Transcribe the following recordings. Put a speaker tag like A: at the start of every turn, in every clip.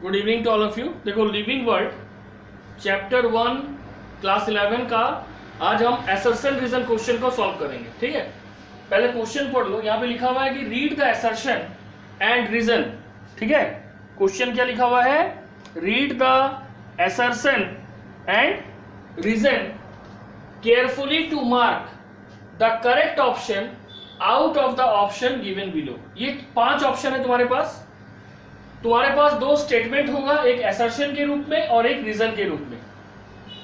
A: Good evening to all of you. देखो, living world chapter 1 class 11 का आज हम असर्शन रीजन क्वेश्चन को सॉल्व करेंगे। ठीक है, पहले क्वेश्चन पढ़ लो। यहाँ पे लिखा हुआ है कि read the assertion and reason. ठीक है, क्वेश्चन क्या लिखा हुआ है? Read the assertion and reason carefully to mark the correct option out of the option given below. ये 5 ऑप्शन है तुम्हारे पास। तुम्हारे पास 2 स्टेटमेंट होगा, एक असर्शन के रूप में और एक रीजन के रूप में।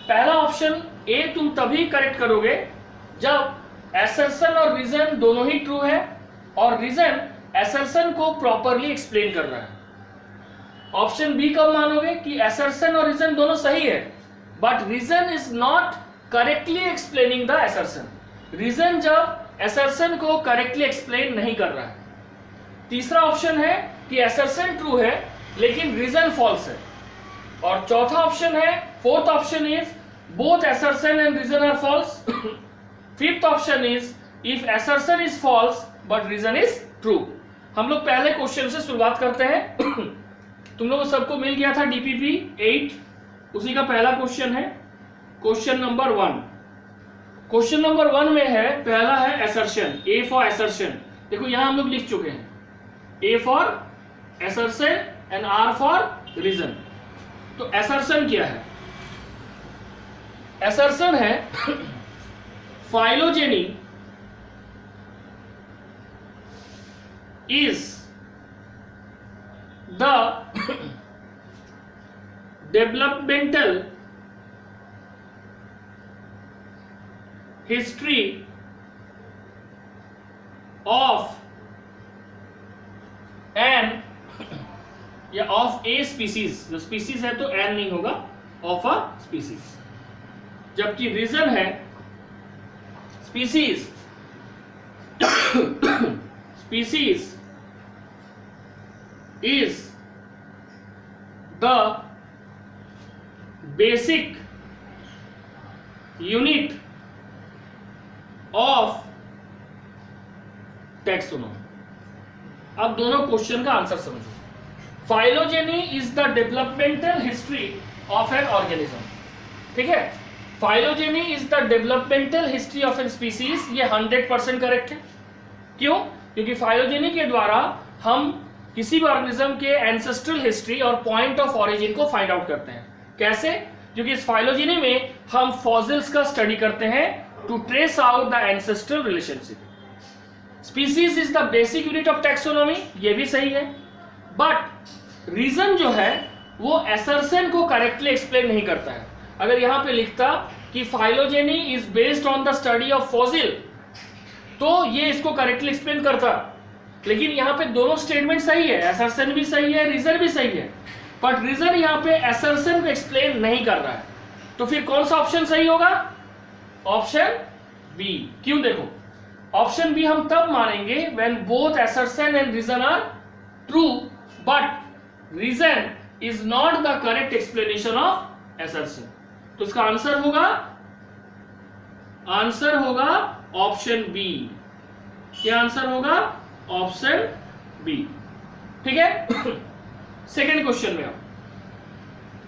A: पहला ऑप्शन ए तुम तभी करेक्ट करोगे जब असर्शन और रीजन दोनों ही ट्रू है और रीजन असर्शन को प्रॉपरली एक्सप्लेन कर रहा है। ऑप्शन बी कब मानोगे कि असर्शन और रीजन दोनों सही है but reason is not correctly explaining the assertion. Reason जब असर्शन को करेक्टली एक्सप्लेन नहीं कर रहा है। तीसरा ऑप्शन है कि असर्शन ट्रू है लेकिन रीजन फॉल्स है। और चौथा ऑप्शन है, fourth option is both assertion and reason are false. Fifth option is if assertion is false but reason is true. हम लोग पहले क्वेश्चन से शुरुआत करते हैं। तुम लोगों सबको मिल गया था डीपीपी 8, उसी का पहला क्वेश्चन है, क्वेश्चन नंबर 1। क्वेश्चन नंबर 1 में है, पहला है असर्शन, ए फॉर असर्शन। देखो यहां हम लोग लिख चुके हैं, A for assertion and R for reason। तो assertion क्या है? assertion है phylogeny is the developmental history of an या ऑफ ए स्पीसीज। जो स्पीसीज है तो एन नहीं होगा, ऑफ अ स्पीसीज। जबकि रीजन है species species is the basic unit of taxonomy. अब दोनों क्वेश्चन का आंसर समझो। Phylogeny is the developmental history of an organism. ठीक है, phylogeny is the developmental history of an species. ये 100% करेक्ट है। क्यों? क्योंकि फाइलोजेनी के द्वारा हम किसी भी ऑर्गेनिज्म के एंसेस्ट्रल हिस्ट्री और पॉइंट ऑफ ऑरिजिन को फाइंड आउट करते हैं। कैसे? क्योंकि इस फाइलोजेनी में हम फॉसिल्स का स्टडी करते हैं to trace out the ancestral relationship. Species is the basic unit of taxonomy, ये भी सही है। बट रीजन जो है वो असर्शन को करेक्टली एक्सप्लेन नहीं करता है। अगर यहां पे लिखता कि phylogeny is based on the study of fossil तो ये इसको करेक्टली एक्सप्लेन करता। लेकिन यहां पे दोनों स्टेटमेंट सही है, असर्शन भी सही है, रीजन भी सही है, बट रीजन यहां पे असर्शन को एक्सप्लेन नहीं कर रहा है। तो फिर कौन सा ऑप्शन सही होगा? Option B. क्यों? देखो, ऑप्शन बी हम तब मानेंगे when both assertion and reason are true but reason is not the correct explanation of assertion. तो इसका आंसर होगा ऑप्शन बी। क्या आंसर होगा? Option B. ठीक है, सेकेंड क्वेश्चन में आओ।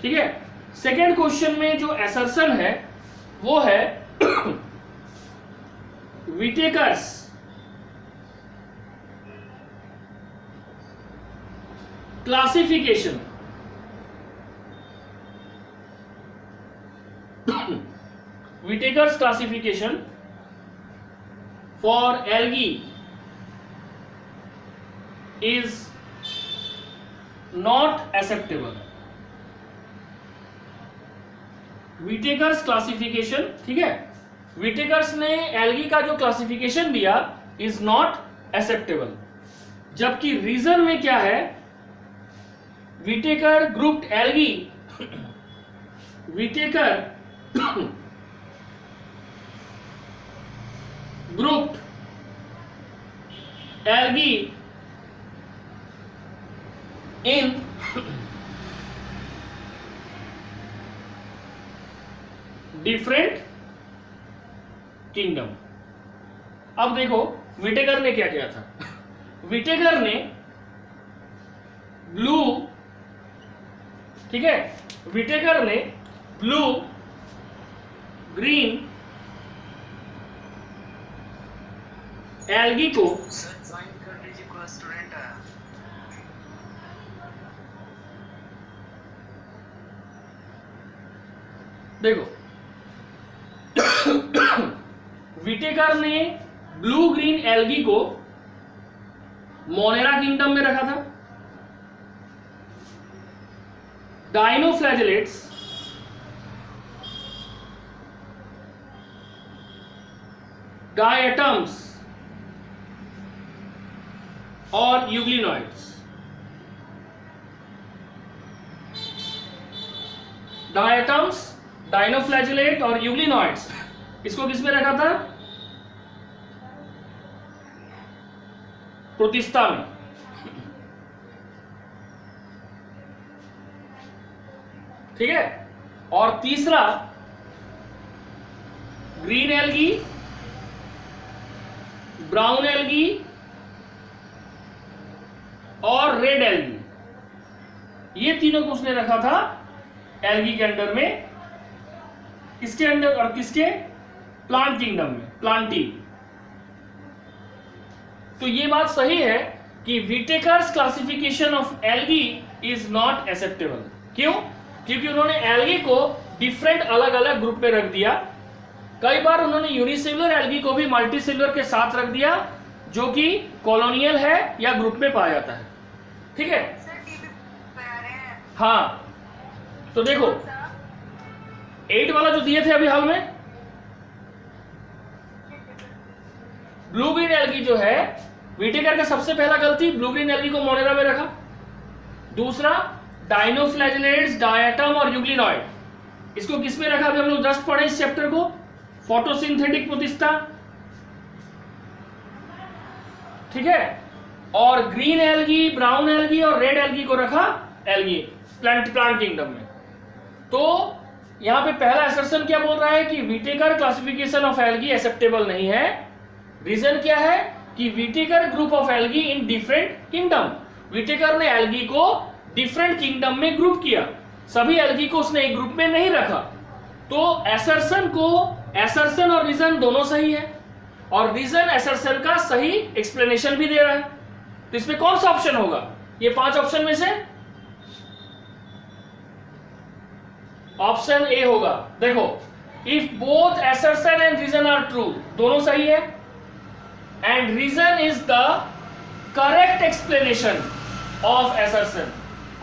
A: ठीक है, सेकेंड क्वेश्चन में जो असर्शन है वो है Whittaker's classification Whittaker's classification for algae is not acceptable। Whittaker's classification, ठीक है, विटेकर्स ने एल्गी का जो क्लासिफिकेशन दिया इज नॉट एक्सेप्टेबल। जबकि रीजन में क्या है? Whittaker grouped algae Whittaker grouped algae in different kingdom. अब देखो विटेकर ने क्या किया था। विटेकर ने ब्लू ठीक है, विटेकर ने ब्लू ग्रीन एल्गी को देखो विटेकर ने ब्लू ग्रीन एल्गी को मोनेरा किंगडम में रखा था। डाइनोफ्लैजेलेट्स डायटम्स और यूग्लिनॉइड्स, डायटम्स, डाइनोफ्लैजेलेट और यूग्लिनॉइड्स, इसको किस में रखा था? प्रोटिस्टा में। ठीक है, और तीसरा ग्रीन एल्गी, ब्राउन एल्गी और रेड एल्गी, ये तीनों को उसने रखा था एल्गी के अंडर में। किसके अंडर? और किसके? प्लांट किंगडम में, प्लांटी। तो ये बात सही है कि Whittaker's classification of algae is not acceptable. क्यों? क्योंकि उन्होंने एल्गी को डिफरेंट अलग अलग ग्रुप में रख दिया। कई बार उन्होंने यूनिसेलुलर एल्गी को भी मल्टीसेलुलर के साथ रख दिया, जो कि कॉलोनियल है या ग्रुप में पाया जाता है। ठीक है, हाँ, तो देखो 8 वाला जो दिए थे अभी हाल में, ब्लू ग्रीन एल्गी जो है, विटेकर का सबसे पहला गलती, ब्लू ग्रीन एल्गी को मोनेरा में रखा। दूसरा डाइनोफ्लैजेलेट्स, डायटम और यूग्लिनॉइड, इसको किस में रखा? अभी हम लोग जस्ट पढ़े इस चैप्टर को, फोटोसिंथेटिक प्रोटिस्टा। ठीक है, और ग्रीन एल्गी, ब्राउन एल्गी और रेड एल्गी को रखा एल्गी प्लांट किंगडम में। तो यहां पे पहला असर्शन क्या बोल रहा है कि Whittaker classification of algae acceptable नहीं है। रीजन क्या है कि Whittaker group of algae in different kingdom, Whittaker ने एल्गी को डिफरेंट किंगडम में ग्रुप किया, सभी एल्गी को उसने एक ग्रुप में नहीं रखा। तो असर्शन और रीजन दोनों सही है, और रीजन असर्शन का सही एक्सप्लेनेशन भी दे रहा है। तो इसमें कौन सा ऑप्शन होगा? ये 5 ऑप्शन में से ऑप्शन ए होगा। देखो, if both assertion and reason are true, दोनों सही है, and reason is the correct explanation of assertion,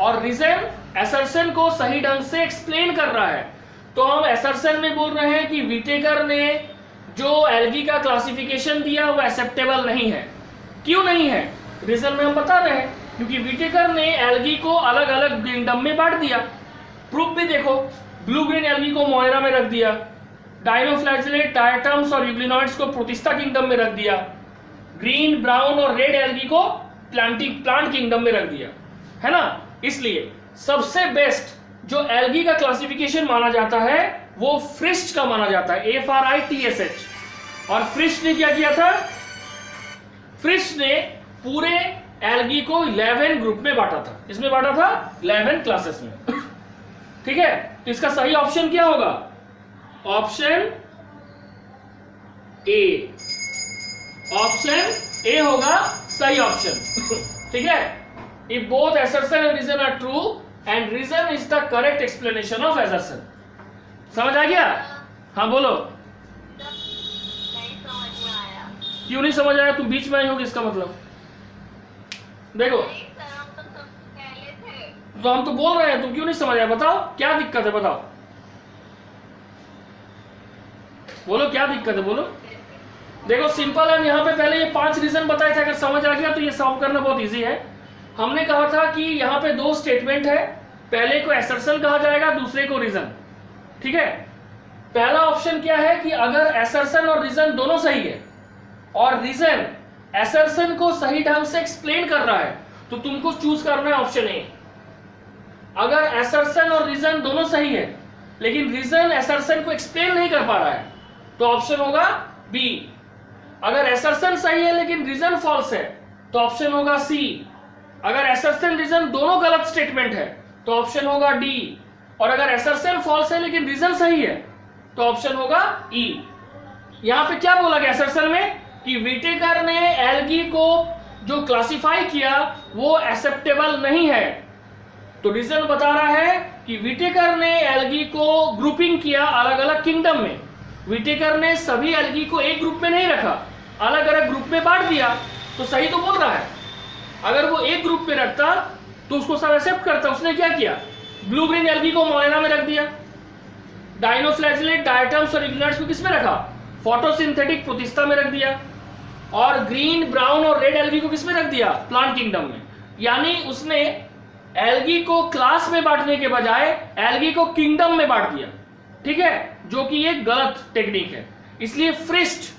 A: और रीजन असर्शन को सही ढंग से एक्सप्लेन कर रहा है, तो हम असर्शन में बोल रहे हैं कि विटेकर ने जो एल्गी का क्लासिफिकेशन दिया वो एक्सेप्टेबल नहीं है। क्यों नहीं है? रीजन में हम बता रहे हैं, क्योंकि विटेकर ने एल्गी को अलग अलग किंगडम में बांट दिया। प्रूफ भी देखो, ब्लू ग्रीन एल्गी को मोनेरा में रख दिया, डाइनोफ्लैजेलेट, डायटम्स और यूग्लिनॉइड्स को प्रोटिस्टा किंगडम में रख दिया, ग्रीन, ब्राउन और रेड एल्गी को प्लांट किंगडम में रख दिया, है ना। इसलिए सबसे बेस्ट जो एल्गी का क्लासिफिकेशन माना जाता है वो फ्रिस्ट का माना जाता है, FRITSH। और फ्रिस्ट ने क्या किया था? फ्रिस्ट ने पूरे एल्गी को 11 ग्रुप में बांटा था। इसमें बांटा था 11 क्लासेस में। ठीक है, तो इसका सही ऑप्शन क्या होगा? ऑप्शन ए, ऑप्शन ए होगा सही ऑप्शन। ठीक है, if both assertion and reason are true and reason is the correct explanation of assertion. समझ आ गया? हाँ बोलो।
B: नहीं समझ में आया।
A: क्यों नहीं समझ आया? तुम बीच में आई होगी, इसका मतलब देखो, तो हम तो बोल रहे हैं, तुम क्यों नहीं समझ आया? बताओ क्या दिक्कत है, बताओ, बोलो क्या दिक्कत है, बोलो। देखो सिंपल है, यहाँ पे पहले ये 5 रीजन बताए थे, अगर समझ आ गया तो ये सॉल्व करना बहुत इजी है। हमने कहा था कि यहाँ पे 2 स्टेटमेंट है, पहले को असर्शन कहा जाएगा, दूसरे को रीजन। ठीक है, पहला ऑप्शन क्या है कि अगर असर्शन और रीजन दोनों सही है और रीजन असर्शन को सही ढंग से एक्सप्लेन कर रहा है, तो तुमको चूज करना है ऑप्शन ए। अगर असर्शन और रीजन दोनों सही है लेकिन रीजन असर्शन को एक्सप्लेन नहीं कर पा रहा है, तो ऑप्शन होगा बी। अगर असर्शन सही है लेकिन रीजन फॉल्स है, तो ऑप्शन होगा सी। अगर असर्शन रीजन दोनों गलत स्टेटमेंट है, तो ऑप्शन होगा डी। और अगर एसर्शन फॉल्स है लेकिन रीजन सही है तो ऑप्शन होगा ई। यहां पे क्या बोला गया एसर्शन में कि व्हिटेकर ने एल्गी को जो क्लासिफाई किया वो एक्सेप्टेबल नहीं है। तो रीजन बता रहा है कि व्हिटेकर ने एल्गी को ग्रुपिंग किया अलग अलग किंगडम में। व्हिटेकर ने सभी एल्गी को एक ग्रुप में नहीं रखा, अलग अलग ग्रुप में बांट दिया। तो सही तो बोल रहा है। अगर वो एक ग्रुप में रखता तो उसको सब एक्सेप्ट करता। उसने क्या किया, ब्लू ग्रीन एल्गी को मोरेना में रख दिया, डायनोफ्लैजिलेट, डायटम्स और इग्नेट्स को किसमें रखा, फोटोसिंथेटिक प्रोटिस्टा में रख दिया, और ग्रीन, ब्राउन और रेड एल्गी को किसमें रख दिया, प्लांट किंगडम में। यानी उसने एल्गी को क्लास में बांटने के बजाय एल्गी को किंगडम में बांट दिया। ठीक है, जो कि एक गलत टेक्निक है। इसलिए फ्रिस्ट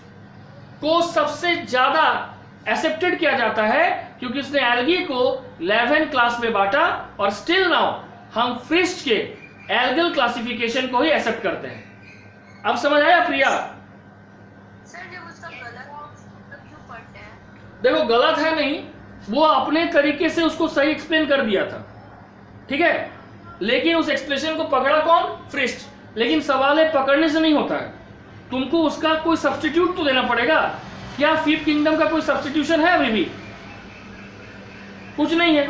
A: को सबसे ज्यादा एक्सेप्टेड किया जाता है क्योंकि उसने एल्गी को 11 क्लास में बांटा, और स्टिल नाउ हम फ्रिस्ट के एल्गल क्लासिफिकेशन को ही एक्सेप्ट करते हैं। अब समझ आया प्रिया?
B: सर जब उसका गलत तो क्यों पढ़ते हैं?
A: देखो गलत है नहीं, वो अपने तरीके से उसको सही एक्सप्लेन कर दिया था। ठीक है, लेकिन उस एक्सप्रेशन को पकड़ा कौन, फ्रिस्ट। लेकिन सवाल है पकड़ने से नहीं होता है, तुमको उसका कोई सब्स्टिट्यूट तो देना पड़ेगा। क्या फिफ्थ किंगडम का कोई सब्स्टिट्यूशन है? अभी भी कुछ नहीं है।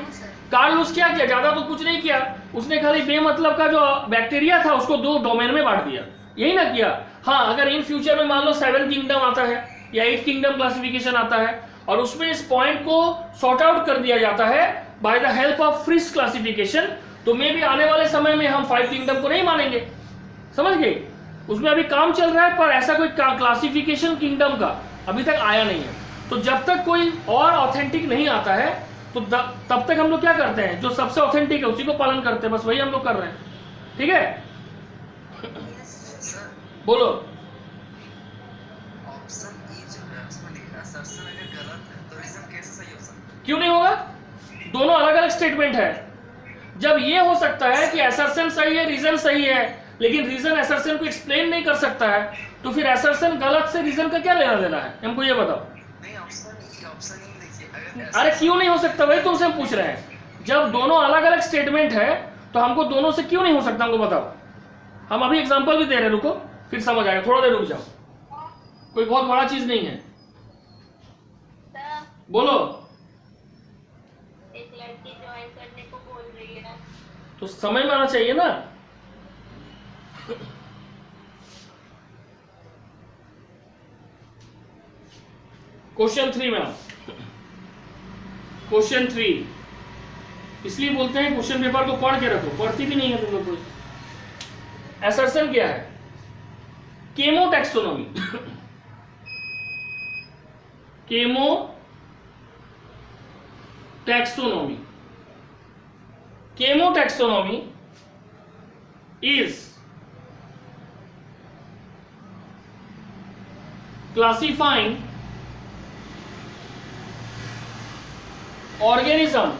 A: कार्लोस क्या किया, ज्यादा तो कुछ नहीं किया, उसने खाली बेमतलब का जो बैक्टीरिया था उसको 2 डोमेन में बांट दिया, यही ना किया। हाँ, अगर इन फ्यूचर में मान लो 7 किंगडम आता है या 8 किंगडम क्लासिफिकेशन आता है और उसमें इस पॉइंट को सॉर्ट आउट कर दिया जाता है by the help of first classification, तो मे भी आने वाले समय में हम 5 किंगडम को नहीं मानेंगे। समझ गए? उसमें अभी काम चल रहा है, पर ऐसा कोई क्लासिफिकेशन किंगडम का अभी तक आया नहीं है। तो जब तक कोई और ऑथेंटिक नहीं आता है तो तब तक हम लोग क्या करते हैं, जो सबसे ऑथेंटिक है उसी को पालन करते हैं, बस वही हम लोग कर रहे हैं। ठीक है, बोलो।
C: ऑप्शन ई जो है उसमें लिखा है असर्शन अगर गलत है तो रीजन कैसे सही हो सकता है?
A: क्यों नहीं होगा, दोनों अलग अलग स्टेटमेंट है। जब ये हो सकता है कि असर्शन सही है, रीजन सही है, लेकिन रीजन असर्शन को एक्सप्लेन नहीं कर सकता है, तो फिर असर्शन गलत से रीजन का क्या लेना देना है, हमको ये बताओ।
C: नहीं, ऑप्शन ई देखिए, अगर
A: अरे क्यों नहीं हो सकता, वही तुमसे हम पूछ रहे हैं। जब दोनों अलग अलग स्टेटमेंट है तो हमको दोनों से क्यों नहीं हो सकता, हमको बताओ। हम अभी एग्जांपल भी दे रहे हैं, रुको फिर समझ आएगा, थोड़ा देर रुक जाओ, कोई बहुत बड़ा चीज नहीं है। बोलो।
B: एक लड़की ज्वाइन करने को बोल रही है
A: तो समय में आना चाहिए ना। क्वेश्चन 3 में, क्वेश्चन 3 इसलिए बोलते हैं क्वेश्चन पेपर को पढ़ के रखो, पढ़ती भी नहीं है तुम लोग कोई। असर्शन क्या है, केमोटैक्सोनॉमी। केमोटैक्सोनॉमी, केमोटैक्सोनॉमी is classifying organism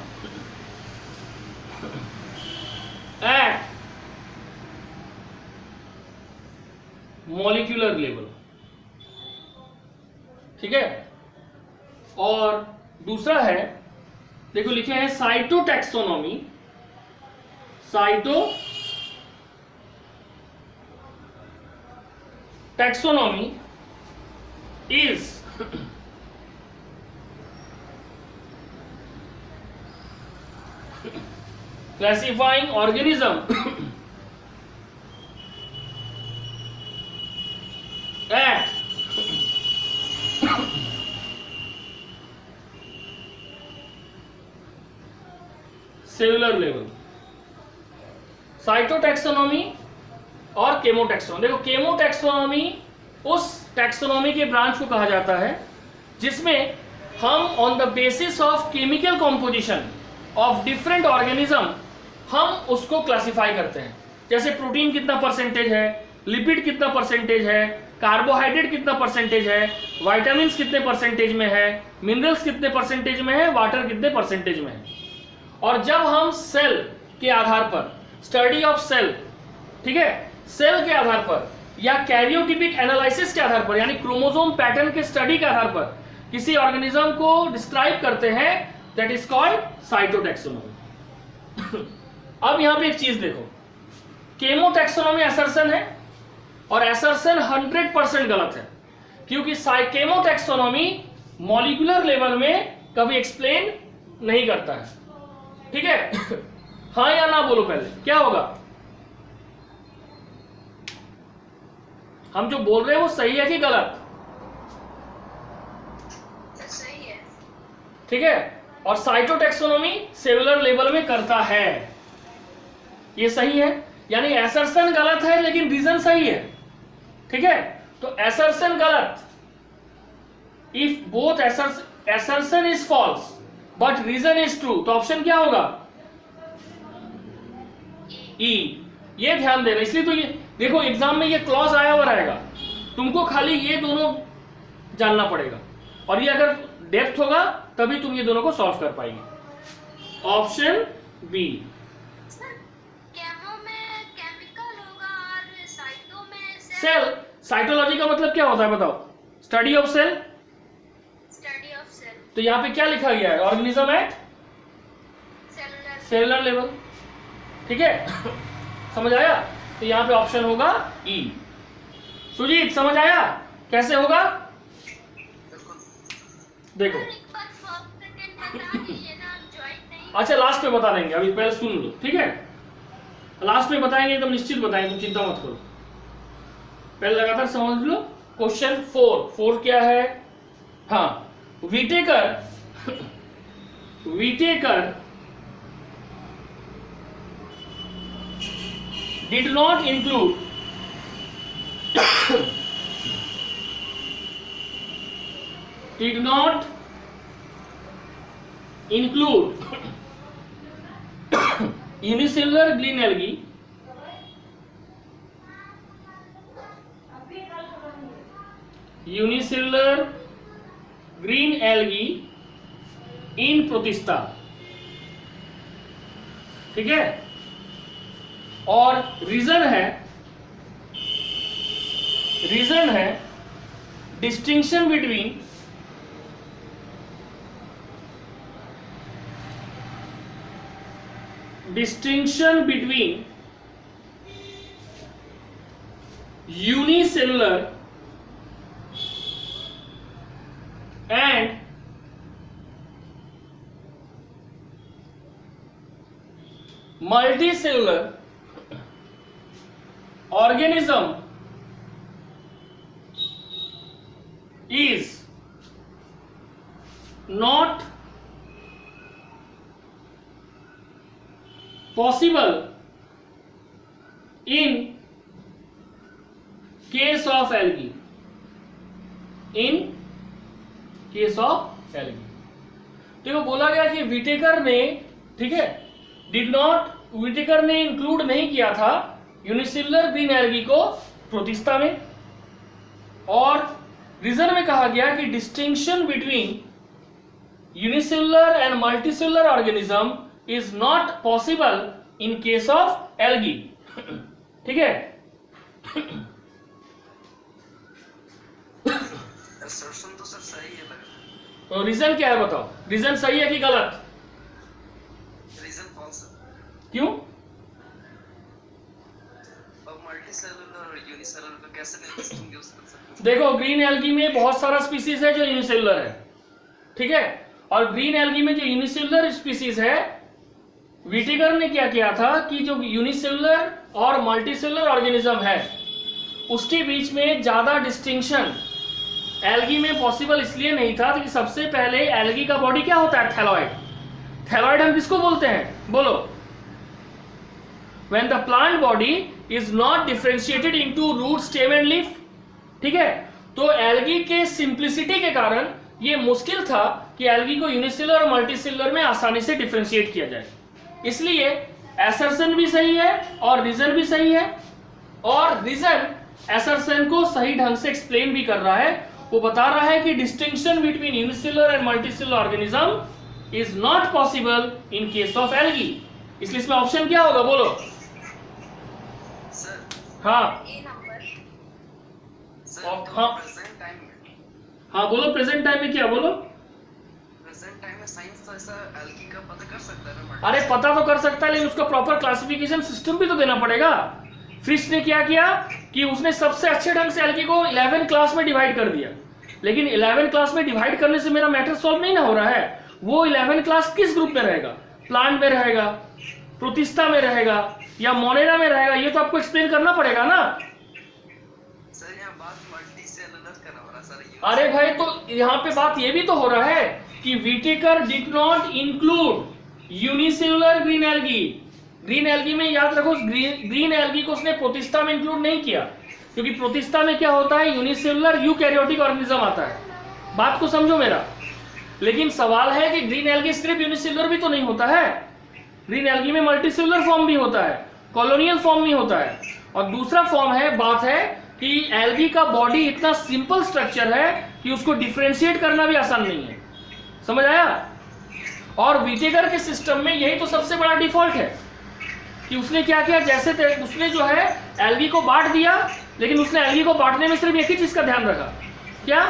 A: at molecular level। ठीक है, और दूसरा है, देखो लिखे हैं cytotaxonomy. Taxonomy is classifying organism at cellular level। Cytotaxonomy और केमोटैक्सोनॉमी। देखो केमोटैक्सोनॉमी उस टैक्सोनॉमी के ब्रांच को कहा जाता है जिसमें हम on the basis of chemical composition of different organism हम उसको क्लासिफाई करते हैं। जैसे प्रोटीन कितना परसेंटेज है, लिपिड कितना परसेंटेज है, कार्बोहाइड्रेट कितना परसेंटेज है, विटामिन्स कितने परसेंटेज में है, मिनरल्स कितने परसेंटेज में है, वाटर कितने परसेंटेज में है। और जब हम सेल के आधार पर, स्टडी ऑफ सेल, ठीक है, सेल के आधार पर या कैरियोटिपिक एनालिसिस के आधार पर, यानी क्रोमोसोम पैटर्न के स्टडी के आधार पर किसी ऑर्गेनिज्म को डिस्क्राइब करते हैं, दैट इज कॉल्ड साइटोटैक्सोनॉमी। अब यहां पे एक चीज देखो, केमोटैक्सोनॉमी असर्शन है और असर्शन 100% गलत है, क्योंकि केमोटैक्सोनॉमी मॉलिक्यूलर लेवल में कभी एक्सप्लेन नहीं करता है, ठीक है। हाँ या ना बोलो पहले, क्या होगा? हम जो बोल रहे हैं वो सही है कि गलत?
B: सही है।
A: ठीक है। और साइटोटैक्सोनॉमी सेलुलर लेवल में करता है, ये सही है। यानी एसर्शन गलत है लेकिन रीजन सही है, ठीक है। तो एसर्शन गलत, if both assertion is false but reason is true, तो ऑप्शन क्या होगा? ई। ये ध्यान देना, इसलिए तो ये देखो एग्जाम में ये क्लॉज आया हुआ रहेगा, तुमको खाली ये दोनों जानना पड़ेगा, और ये अगर डेप्थ होगा तभी तुम ये दोनों को सॉल्व कर पाएंगे। Option B.
B: केमो में केमिकल होगा और साइटो में
A: सेल। साइटोलॉजी का मतलब क्या होता है बताओ? Study of cell.
B: Study of cell.
A: तो यहाँ पे क्या लिखा गया है? ऑर्गेनिज्म एट सेलुलर लेवल, ठीक है। समझ आया? तो यहाँ पे ऑप्शन होगा ई। सुजीत समझ आया कैसे होगा? देखो
B: एक बार फर्स्ट सेकंड बता दीजिए ना, हम ज्वाइन नहीं।
A: अच्छा लास्ट में बता देंगे, अभी पहले सुन लो, ठीक है। लास्ट में बताएंगे, एकदम निश्चित बताएंगे, तुम चिंता मत करो, पहले लगातार समझ लो। क्वेश्चन 4 क्या है? हाँ, Whittaker did not include unicellular green algae in Protista, ठीक है। और रीजन है distinction between unicellular and multicellular organism is not possible in case of algae. देखो बोला गया कि विटेकर ने, ठीक है, विटेकर ने इंक्लूड नहीं किया था यूनिसेलुलर ग्रीन एल्गी को प्रोटिस्टा में, और रीजन में कहा गया कि distinction between unicellular and multicellular organism is not possible in case of algae, ठीक है।
C: असर्शन तो सर सही है लग रहा है।
A: तो रीजन क्या है बताओ? रीजन सही है कि गलत?
C: रीजन फॉल्स है।
A: क्यों?
C: अब मल्टीसेलुलर और यूनिसेलुलर को कैसे डिस्टिंग्विश कर सकते हैं?
A: देखो ग्रीन एल्गी में बहुत सारा स्पीसीज है जो यूनिसेलुलर है, ठीक है, और ग्रीन एल्गी में जो यूनिसेलुलर स्पीसीज है, विटेकर ने क्या किया था कि जो यूनिसेलुलर और मल्टीसेलुलर ऑर्गेनिज्म है उसके बीच में ज्यादा डिस्टिंक्शन एल्गी में पॉसिबल इसलिए नहीं था कि सबसे पहले एल्गी का बॉडी क्या होता है? थैलॉइड। थैलॉइड हम किसको बोलते हैं बोलो? When the plant body is not differentiated into root, stem and leaf, ठीक है। तो एल्गी के सिंप्लिसिटी के कारण ये मुश्किल था कि एल्गी को यूनिसेलुलर और मल्टीसेलुलर में आसानी से डिफरेंशिएट किया जाए, इसलिए असर्शन भी सही है और रीजन भी सही है, और रीजन असर्शन को सही ढंग से एक्सप्लेन भी कर रहा है। वो बता रहा है कि distinction between unicellular and multicellular organism is not possible in case of algae, इसलिए इसमें ऑप्शन क्या होगा बोलो?
C: सर
A: हाँ
B: ए नंबर।
C: सर
A: हाँ।
C: प्रेजेंट टाइम में
A: हाँ बोलो, प्रेजेंट टाइम में क्या बोलो?
C: प्रेजेंट टाइम में साइंस तो ऐसा एल्गी का पता कर सकता है ना।
A: अरे पता तो कर सकता है, लेकिन उसका प्रॉपर क्लासिफिकेशन सिस्टम भी तो देना पड़ेगा। फ्रिश ने क्या किया कि उसने सबसे अच्छे ढंग से एल्गी को 11 क्लास में डिवाइड कर दिया, लेकिन 11 क्लास में डिवाइड करने से मेरा मैटर सॉल्व नहीं ना हो रहा है। वो 11 क्लास किस ग्रुप में रहेगा? प्लांट में रहेगा, प्रोटिस्टा में रहेगा, या मोनेरा में रहेगा? ये तो आपको एक्सप्लेन करना पड़ेगा ना।
C: सर यहाँ बात मल्टी सेलुलर का हो रहा सर।
A: अरे भाई, तो यहाँ पे बात ये भी तो हो रहा है कि Whittaker did not include unicellular green algae. Green algae में याद रखो, ग्रीन एल्गी को उसने प्रोटिस्टा में इंक्लूड नहीं किया, क्योंकि प्रोटिस्टा में क्या होता है, यूनिसेलुलर यूकैरियोटिक ऑर्गेनिज्म आता है। बात को समझो मेरा। लेकिन सवाल है कि ग्रीन एल्गी सिर्फ यूनिसेलुलर भी तो नहीं होता है, ग्रीन एल्गी में मल्टीसेलुलर फॉर्म भी होता है, कॉलोनियल फॉर्म भी होता है, और दूसरा फॉर्म है, बात है कि एल्गी का बॉडी इतना सिंपल स्ट्रक्चर है कि उसको डिफरेंशिएट करना भी आसान नहीं है। समझ आया? और व्हिटेकर के सिस्टम में यही तो सबसे बड़ा डिफॉल्ट है कि उसने क्या किया, जैसे उसने जो है एल्गी को बांट दिया, लेकिन उसने एल्गी को बांटने में सिर्फ एक ही चीज का ध्यान रखा, क्या?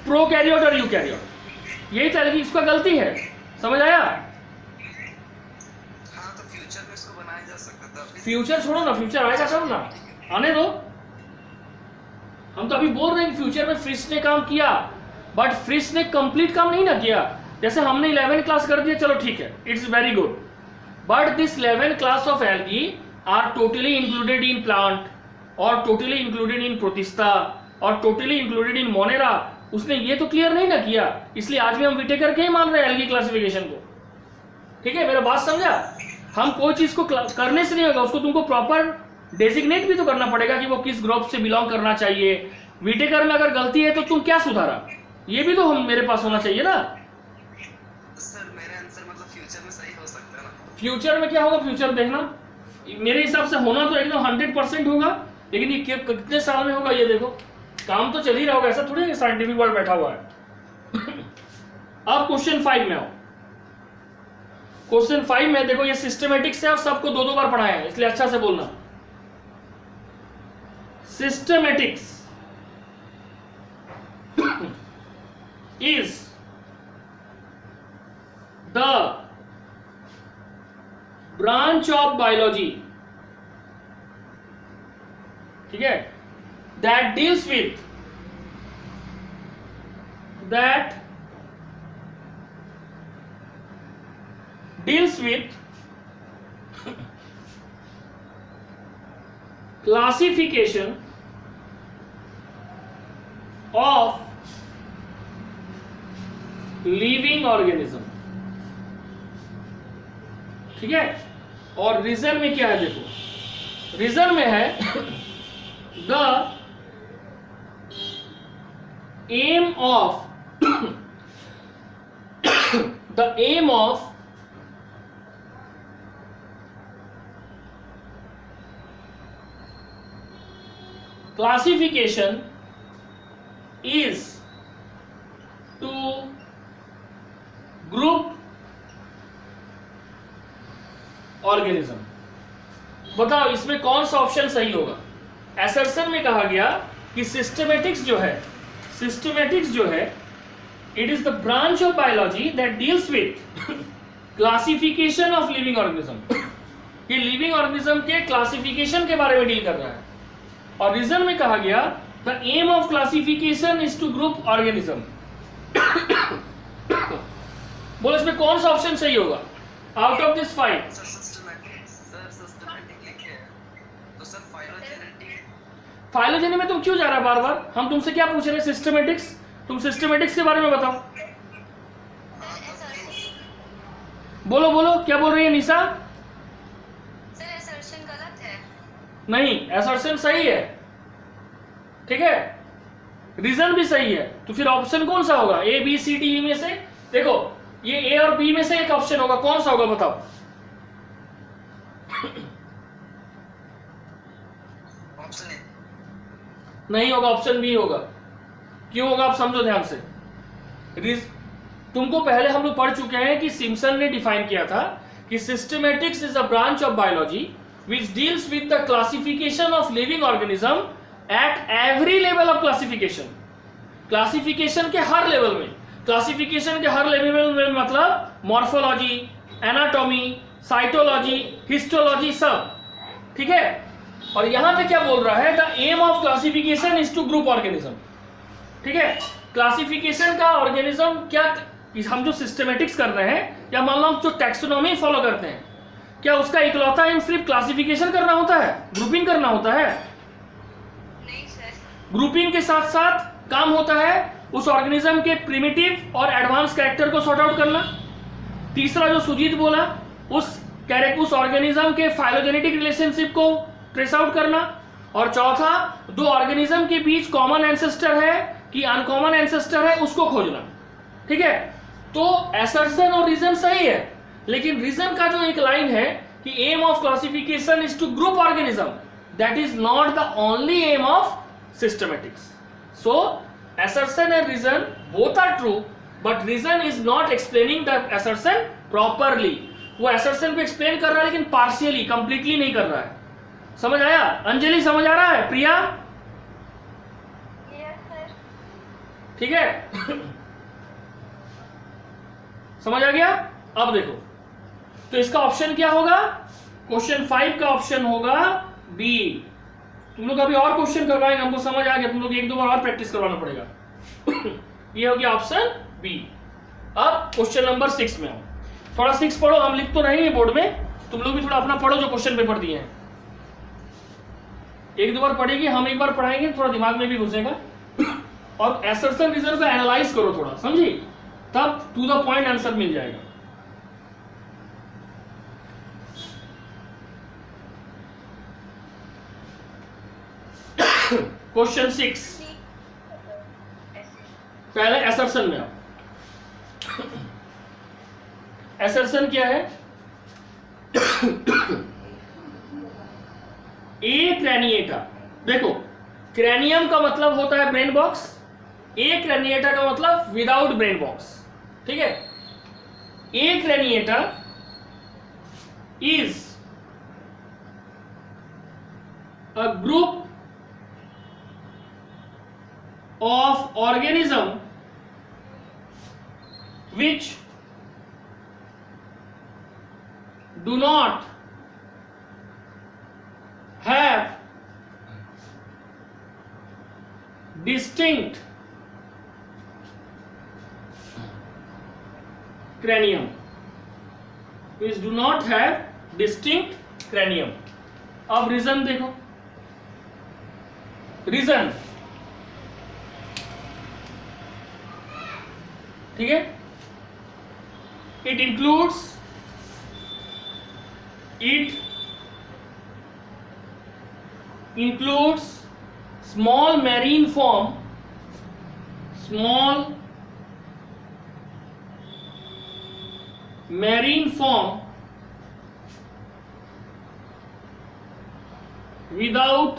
A: प्रोकैरियोट और यूकैरियोट। यही तो एल्गी इसका गलती है। समझ आया?
C: हाँ, तो फ्यूचर में इसको बनाया जा सकता था।
A: फ्यूचर छोड़ो ना, फ्यूचर आएगा तब ना, आने दो। हम तो अभी बोल रहे हैं कि फ्यूचर में फ्रिश ने काम किया, बट फ्रिश ने कंप्लीट काम नहीं ना किया। जैसे हमने 11 क्लास कर दिया, चलो ठीक है, it's very good, but this 11 class of algae are totally included in plant, और टोटली इंक्लूडेड इन प्रोटिस्टा, और टोटली इंक्लूडेड इन मोनेरा। उसने ये तो क्लियर नहीं ना किया, इसलिए आज भी हम व्हिटेकर के ही मान रहे हैं एल्गी क्लासिफिकेशन को। ठीक है, मेरा बात समझा? हम कोई चीज को करने से नहीं होगा, उसको तुमको प्रॉपर डेजिग्नेट भी तो करना पड़ेगा कि वो किस ग्रुप से बिलोंग करना चाहिए। व्हिटेकर में अगर गलती है तो तुम क्या सुधारा, ये भी तो हम मेरे पास होना चाहिए ना।
C: सर मेरे आंसर मतलब फ्यूचर में सही हो सकता है ना?
A: फ्यूचर में क्या होगा, फ्यूचर देखना। मेरे हिसाब से होना तो एकदम 100% होगा, लेकिन ये कितने साल में होगा ये देखो। काम तो चल ही रहा होगा, ऐसा थोड़ी है साइंटिफिक वर्ड बैठा हुआ है। अब क्वेश्चन 5 में आओ। क्वेश्चन 5 में देखो, ये सिस्टमेटिक्स है और सबको 2-2 बार पढ़ाया है, इसलिए अच्छा से बोलना। Systematics is the branch of biology, ठीक है, that deals with classification of living organism. ठीक है, और रीजन में क्या है देखो, रीजन में है the aim of classification is to group organism. बताओ इसमें कौन सा ऑप्शन सही होगा? एसर्शन में कहा गया कि सिस्टमेटिक्स जो है it is the branch of biology that deals with classification of living organism. ये लिविंग ऑर्गेनिज्म के क्लासिफिकेशन के बारे में डील कर रहा है। और रीजन में कहा गया the aim of classification is to group organism. बोलो इसमें कौन सा ऑप्शन सही होगा out of this 5?
C: Sir systematic लिखे हैं, तो सर फाइलोजेनेटिक।
A: फाइलोजेनी में तुम क्यों जा रहा है बार बार? हम तुमसे क्या पूछ रहे हैं? सिस्टमेटिक्स। तुम सिस्टमेटिक्स के बारे में बताओ। बोलो बोलो, क्या बोल रही है निशा?
B: सर असर्शन गलत है।
A: नहीं, असर्शन सही है। ठीक है, रीजन भी सही है, तो फिर ऑप्शन कौन सा होगा? ए बी सी डी में से देखो, ये ए और बी में से एक ऑप्शन होगा, कौन सा होगा बताओ?
C: ऑप्शन ए
A: नहीं होगा, ऑप्शन बी होगा। क्यों होगा आप समझो ध्यान से। तुमको पहले हम लोग पढ़ चुके हैं कि सिम्पसन ने डिफाइन किया था कि systematics is a branch of biology which deals with the classification of living organism at every level of classification। Classification के हर लेवल में, क्लासिफिकेशन के हर लेवल में मतलब मॉर्फोलॉजी, एनाटॉमी, साइटोलॉजी, हिस्टोलॉजी सब, ठीक है। और यहां पे क्या बोल रहा है, the aim of classification is to group organism, ठीक है। क्लासिफिकेशन का ऑर्गेनिज्म क्या, हम जो सिस्टमेटिक्स कर रहे हैं या मान लो हम जो टैक्सोनॉमी फॉलो करते हैं, क्या उसका इकलौता एम सिर्फ क्लासिफिकेशन करना होता है, ग्रुपिंग करना होता है?
B: नहीं सर।
A: ग्रुपिंग के साथ साथ काम होता है उस ऑर्गेनिज्म के प्रिमिटिव और एडवांस कैरेक्टर को सॉर्ट आउट करना। तीसरा जो सुजीत बोला, उस ऑर्गेनिज्म के फाइलोजेनेटिक रिलेशनशिप को ट्रेस आउट करना। और चौथा, दो ऑर्गेनिज्म के बीच कॉमन एंसेस्टर है कि अनकॉमन एंसेस्टर है, उसको खोजना, ठीक है। तो असर्शन और रीजन सही है, लेकिन रीजन का जो एक लाइन है कि aim of classification is to group organism, that is not the only aim of systematics. So assertion and reason both are true, but reason is not explaining the assertion properly. वो assertion को explain कर रहा है लेकिन partially, completely नहीं कर रहा है। समझ आया? अंजलि समझ आ रहा है? प्रिया?
B: Yes sir.
A: ठीक है। समझ आ गया? अब देखो, तो इसका ऑप्शन क्या होगा? क्वेश्चन 5 का ऑप्शन होगा बी। तुम लोग अभी और क्वेश्चन करवाएंगे, हमको समझ आ गया, तुम लोग एक दो बार और प्रैक्टिस करवाना पड़ेगा। ये हो गया ऑप्शन बी। अब क्वेश्चन नंबर 6 में आओ, थोड़ा 6 पढ़ो, हम लिख तो नहीं है बोर्ड में, तुम लोग भी थोड़ा अपना पढ़ो जो क्वेश्चन पेपर दिए हैं। एक दो बार पढ़ेगी, हम एक बार पढ़ाएंगे, थोड़ा दिमाग में भी घुसेगा। और असर्शन रीजन को एनालाइज करो थोड़ा, समझी? तब टू द पॉइंट आंसर मिल जाएगा। क्वेश्चन 6, पहले असर्शन में आओ। असर्शन क्या है? ए क्रैनिएटा, देखो क्रैनियम का मतलब होता है ब्रेन बॉक्स, ए क्रैनिएटा का मतलब विदाउट ब्रेन बॉक्स, ठीक है। Acraniata is a group of organism which do not have distinct cranium, which do not have distinct cranium। अब रीजन देखो, रीजन ठीक है, it includes small marine form, without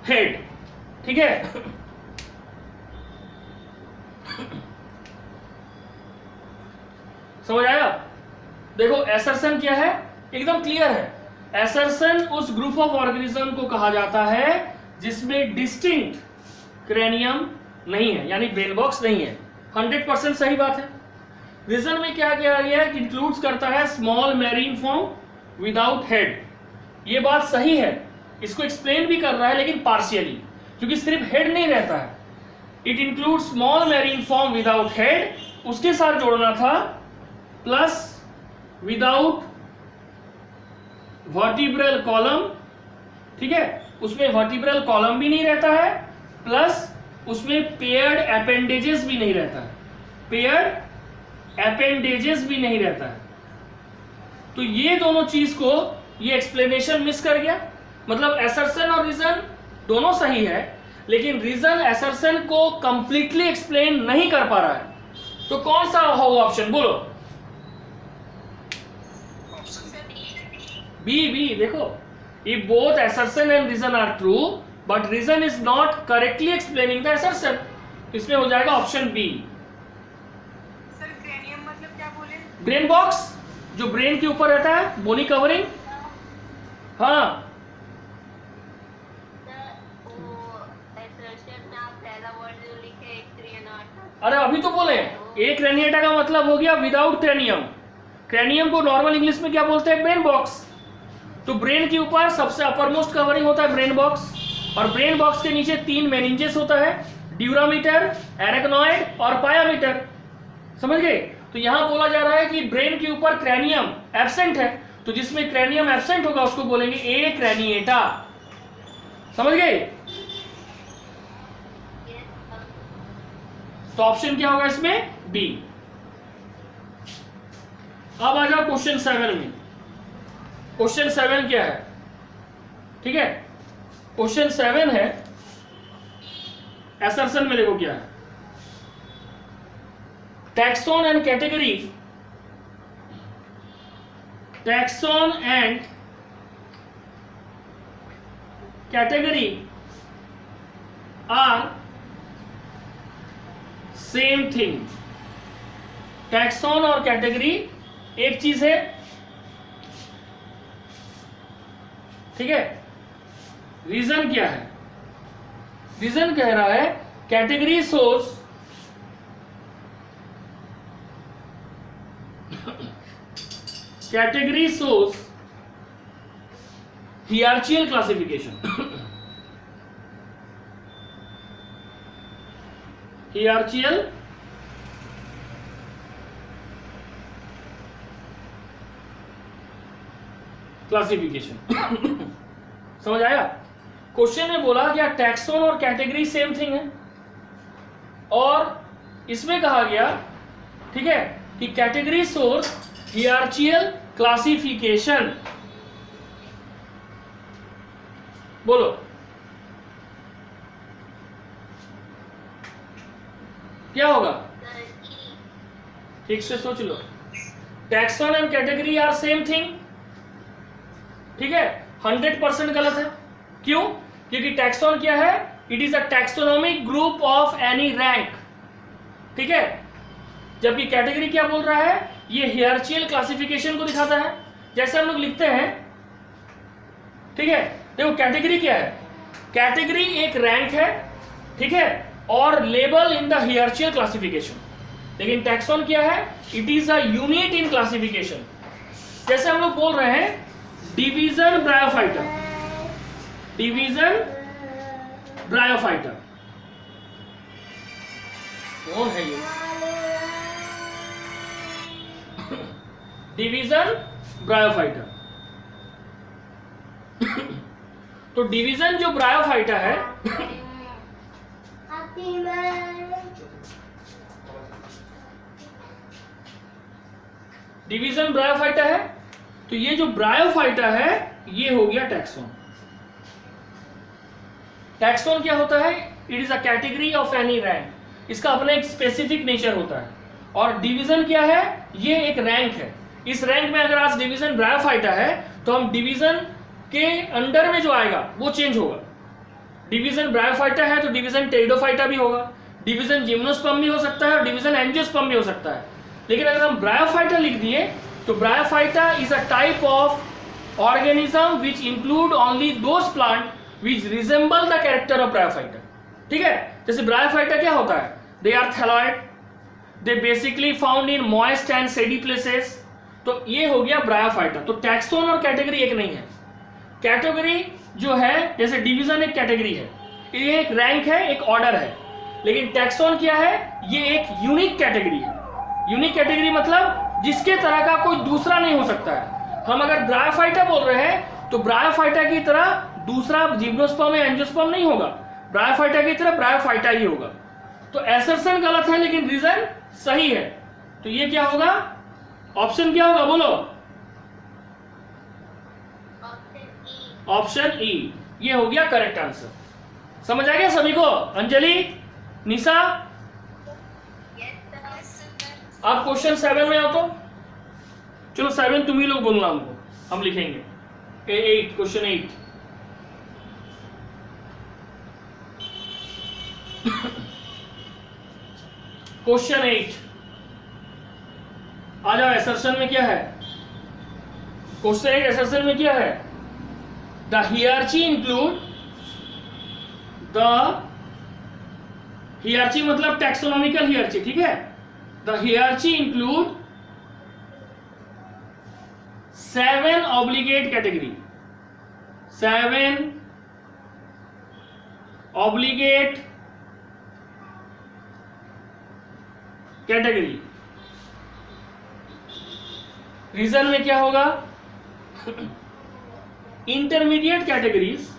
A: head, ठीक है। समझ आया? देखो असर्शन क्या है, एकदम क्लियर है। असर्शन उस ग्रुप ऑफ ऑर्गेनिज्म को कहा जाता है जिसमें डिस्टिंक्ट क्रेनियम नहीं है, यानी ब्रेन बॉक्स नहीं है। 100% सही बात है। रीजन में क्या किया गया है कि इंक्लूड्स करता है small marine form without head, ये बात सही है। इसको एक्सप्लेन भी कर रहा है लेकिन पार्शियली, क्योंकि सिर्फ हेड नहीं रहता है। It include small marine form without head, उसके साथ जोड़ना था प्लस विदाउट वर्टिब्रल कॉलम, ठीक है, उसमें वर्टिब्रल कॉलम भी नहीं रहता है, प्लस उसमें पेयर्ड अपेंडेजेस भी नहीं रहता है, भी नहीं रहता है। तो ये दोनों चीज को ये एक्सप्लेनेशन मिस कर गया। मतलब असर्शन और रीजन दोनों सही है, लेकिन रीजन असर्शन को कंप्लीटली एक्सप्लेन नहीं कर पा रहा है। तो कौन सा होगा ऑप्शन, बोलो? बी। देखो, if both assertion and reason are true but reason is not correctly explaining the assertion, इसमें हो जाएगा ऑप्शन बी।
B: सर क्रेनियम मतलब क्या बोले?
A: ब्रेन बॉक्स, जो ब्रेन के ऊपर रहता है, बोनी कवरिंग। हाँ, अरे अभी तो बोले एक क्रेनिएटा का मतलब हो गया विदाउट क्रेनियम। क्रेनियम को नॉर्मल इंग्लिश में क्या बोलते हैं? Brain box. तो ब्रेन के ऊपर सबसे अपर मोस्ट कवरिंग होता है ब्रेन बॉक्स, और ब्रेन बॉक्स के नीचे 3 मेनिंजेस होता है, ड्यूरामीटर, एरेक्नॉइड और पायामीटर। समझ गए? तो यहां बोला जा रहा है कि ब्रेन के ऊपर क्रेनियम एब्सेंट है, तो जिसमें क्रेनियम एब्सेंट होगा उसको बोलेंगे ए क्रेनिएटा। समझ गए? तो ऑप्शन क्या होगा इसमें? बी। अब आ जाओ क्वेश्चन 7 में। क्वेश्चन 7 क्या है? ठीक है, क्वेश्चन 7 है असर्शन में। देखो क्या है, taxon and category, taxon and category are same thing. Taxon और कैटेगरी एक चीज है, ठीक है। रीजन क्या है? रीजन कह रहा है category source category source hierarchical classification. Hierarchical classification. समझ आया? क्वेश्चन में बोला क्या टैक्सॉन और कैटेगरी सेम थिंग है, और इसमें कहा गया, ठीक है, कि कैटेगरी सोर्स हियरचियल क्लासिफिकेशन। बोलो क्या होगा? ठीक से सोच लो। Taxon and category are same thing, ठीक है। 100% गलत है। क्यों? क्योंकि टैक्सॉन क्या है? It is a taxonomic group of any rank, ठीक है। जबकि कैटेगरी क्या बोल रहा है? ये हियरचियल क्लासिफिकेशन को दिखाता है। जैसे हम लोग लिखते हैं, ठीक है, देखो कैटेगरी क्या है? कैटेगरी एक रैंक है, ठीक है, और लेबल इन द हियरचियल क्लासिफिकेशन। लेकिन टैक्सॉन क्या है? It is a unit in classification. जैसे हम लोग बोल रहे हैं डिवीजन ब्रायोफाइटा, डिवीजन ब्रायोफाइटा कौन है ये? Division bryophyta. तो डिवीजन जो ब्रायोफाइटा है, डिवीजन ब्रायोफाइटा है, तो ये जो ब्रायोफाइटा है ये हो गया टैक्सॉन। टैक्सॉन क्या होता है? It is a category of any rank. इसका अपना एक स्पेसिफिक नेचर होता है। और डिवीजन क्या है? ये एक रैंक है। इस रैंक में अगर आज डिवीजन ब्रायोफाइटा है तो हम डिवीजन के अंडर में जो आएगा वो चेंज होगा। डिवीजन ब्रायोफाइटा है तो डिवीजन टेरिडोफाइटा भी होगा, डिवीजन जिम्नोस्पर्म भी हो सकता है और डिवीजन एंजियोस्पर्म भी हो सकता है। लेकिन अगर हम ब्रायोफाइटा लिख दिए तो bryophyta is a type of organism which include only those plant which resemble the character of bryophyta. ठीक है, जैसे ब्रायोफाइटा क्या होता है? They are thalloid, they basically found in moist and shady places. तो ये हो गया ब्रायोफाइटा। तो टैक्सॉन और कैटेगरी एक नहीं है। कैटेगरी जो है, जैसे डिवीजन एक कैटेगरी है, ये एक रैंक है, एक ऑर्डर है। लेकिन टैक्सॉन क्या है? ये एक यूनिक कैटेगरी है। यूनिक कैटेगरी मतलब जिसके तरह का कोई दूसरा नहीं हो सकता है। हम अगर ब्रायोफाइटा बोल रहे हैं तो ब्रायोफाइटा की तरह दूसरा जिम्नोस्पर्म या एंजियोस्पर्म नहीं होगा, ब्रायोफाइटा की तरह ब्रायोफाइटा ही होगा। तो एसर्शन गलत है लेकिन रीजन सही है। तो ये क्या होगा? ऑप्शन क्या होगा? बोलो। ऑप्शन ई, ये हो गया करेक्ट आंसर। समझ आ गया सभी को? अंजलि, निशा, आप क्वेश्चन 7 में आओ तो चलो 7 तुम ही लोग बोलना हमको, हम लिखेंगे। 8, क्वेश्चन 8। क्वेश्चन 8 आ जाओ। एसर्शन में क्या है? क्वेश्चन 8 एसर्शन में क्या है? The hierarchy include, the hierarchy मतलब टैक्सोनॉमिकल हियरची, ठीक है। The hierarchy include 7 obligate category, 7 obligate category. Reason में क्या होगा? Intermediate categories,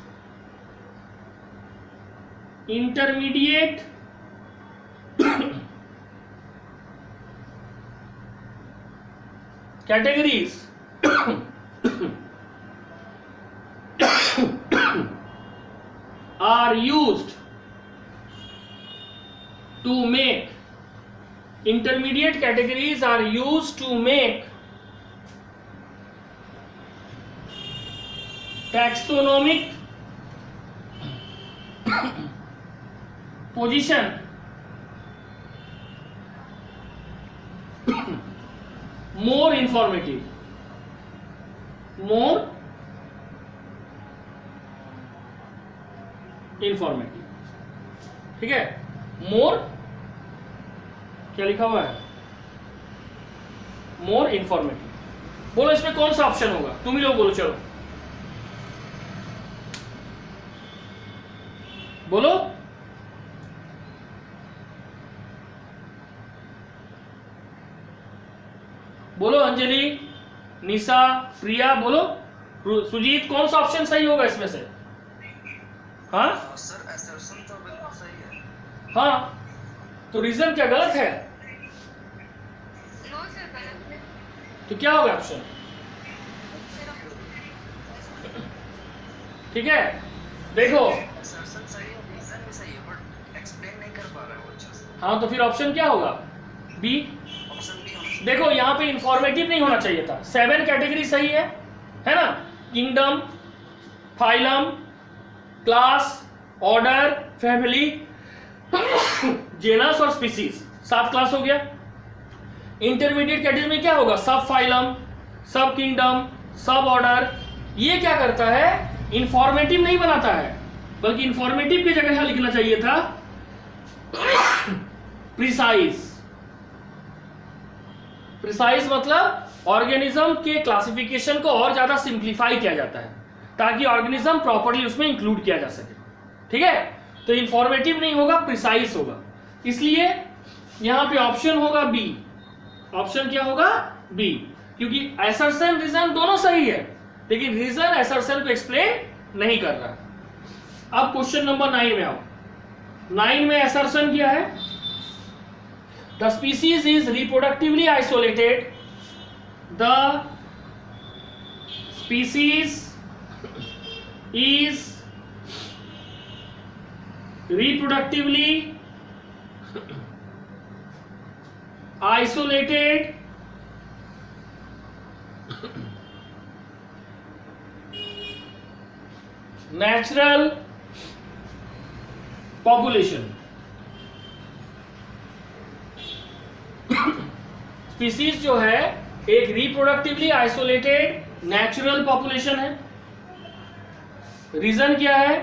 A: intermediate categories are used to make, intermediate categories are used to make taxonomic position more informative, more informative, ठीक है। मोर क्या लिखा हुआ है? मोर इंफॉर्मेटिव। बोलो इसमें कौन सा ऑप्शन होगा? तुम ही लोग बोलो, चलो बोलो। बोलो अंजलि, निशा, प्रिया, बोलो। सुजीत, कौन सा ऑप्शन सही होगा इसमें से? हाँ
C: सर असर्शन तो बिल्कुल सही है।
A: हाँ, तो रीजन क्या गलत है?
B: नो सर, गलत है।
A: तो क्या होगा ऑप्शन? ठीक है, देखो।
C: असर्शन सही है, रीजन भी सही है, बट एक्सप्लेन नहीं कर पा रहा है वो अच्छे से।
A: हाँ, तो फिर ऑप्शन क्या होगा? बी।
C: ऑप्शन बी होना चाहिए।
A: देखो यहाँ पे इंफॉर्मेटिव नहीं होना चाहिए था। 7 कैटेगरी सही है ना? Kingdom, phylum, class, order, family, genus और स्पीसीज, 7 क्लास हो गया। इंटरमीडिएट कैटेगरी में क्या होगा? सब फाइलम, सब किंगडम, सब ऑर्डर। ये क्या करता है? इंफॉर्मेटिव नहीं बनाता है, बल्कि इंफॉर्मेटिव की जगह यहां लिखना चाहिए था प्रिसाइज। प्रिसाइज मतलब ऑर्गेनिज्म के क्लासिफिकेशन को और ज्यादा सिंप्लीफाई किया जाता है ताकि ऑर्गेनिज्म प्रॉपर्ली उसमें इंक्लूड किया जा सके, ठीक है। तो इंफॉर्मेटिव नहीं होगा, प्रिसाइज होगा। इसलिए यहां पे ऑप्शन होगा बी। ऑप्शन क्या होगा? बी, क्योंकि असर्शन रीजन दोनों सही है, लेकिन रीजन असर्शन को एक्सप्लेन नहीं कर रहा। अब क्वेश्चन नंबर 9 में आओ। 9 में असर्शन क्या है? The species is reproductively isolated, the species is reproductively isolated natural population। Species जो है एक रिप्रोडक्टिवली आइसोलेटेड नेचुरल पॉपुलेशन है। रीजन क्या है?